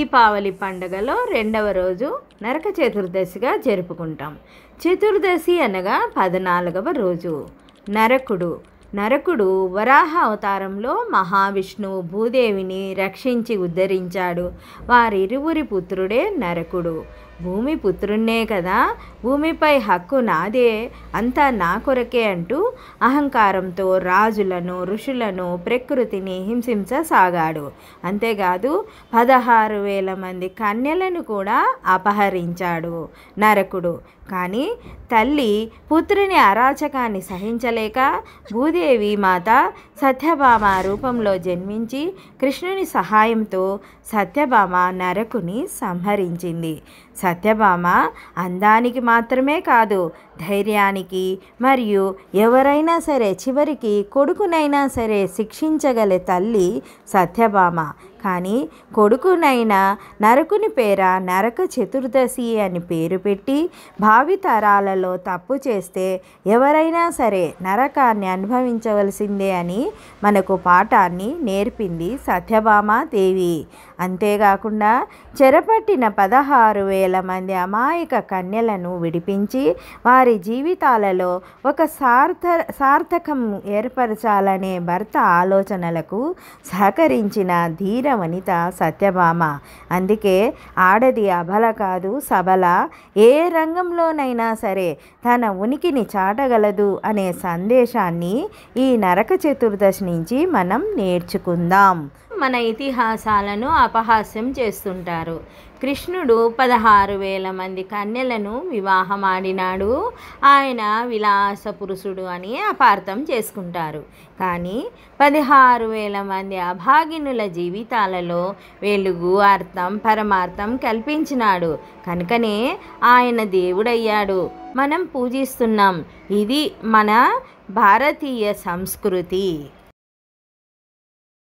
దీపావళి పండుగలో రెండవ రోజు నరక చతుర్దశిగా జరుపుకుంటాం. చతుర్దశి అనగా 14వ రోజు. నరకుడు వరాహ అవతారంలో మహావిష్ణువు భూదేవిని రక్షించి ఉద్ధరించాడు. వారిరువురి పుత్రుడే నరకుడు. భూమి పుత్రున్నే కదా, భూమిపై హక్కు నాదే, అంతా నా కొరకే అంటూ అహంకారంతో రాజులను, ఋషులను, ప్రకృతిని హింసించసాగాడు. అంతేకాదు 16,000 మంది కన్యలను కూడా అపహరించాడు నరకుడు. కానీ తల్లి పుత్రుని అరాచకాన్ని సహించలేక భూదేవి మాత సత్యభామ రూపంలో జన్మించి కృష్ణుని సహాయంతో సత్యభామ నరకుని సంహరించింది. సత్యభామ అందానికి మాత్రమే కాదు, ధైర్యానికి, మరియు ఎవరైనా సరే చివరికి కొడుకునైనా సరే శిక్షించగల తల్లి సత్యభామ. కానీ కొడుకునైనా నరకుని పేర నరక చతుర్దశి అని పేరు పెట్టి భావితరాలలో తప్పు చేస్తే ఎవరైనా సరే నరకాన్ని అనుభవించవలసిందే అని మనకు పాఠాన్ని నేర్పింది సత్యభామ దేవి. అంతేకాకుండా చెరపట్టిన 16,000 మంది అమాయక కన్యలను విడిపించి వారి జీవితాలలో ఒక సార్థకం ఏర్పరచాలనే భర్త ఆలోచనలకు సహకరించిన ధీర వనిత సత్యభామ. అందుకే ఆడది అబల కాదు, సబల, ఏ రంగంలోనైనా సరే తన ఉనికిని చాటగలదు అనే సందేశాన్ని ఈ నరక చతుర్దశి నుంచి మనం నేర్చుకుందాం. మన ఇతిహాసాలను అపహాస్యం చేస్తుంటారు. కృష్ణుడు 16,000 మంది కన్యలను వివాహమాడినాడు, ఆయన విలాస పురుషుడు అని అపార్థం చేసుకుంటారు. కానీ 16,000 మంది అభాగినుల జీవితాలలో వెలుగు, అర్థం, పరమార్థం కల్పించినాడు. కనుకనే ఆయన దేవుడయ్యాడు, మనం పూజిస్తున్నాం. ఇది మన భారతీయ సంస్కృతి.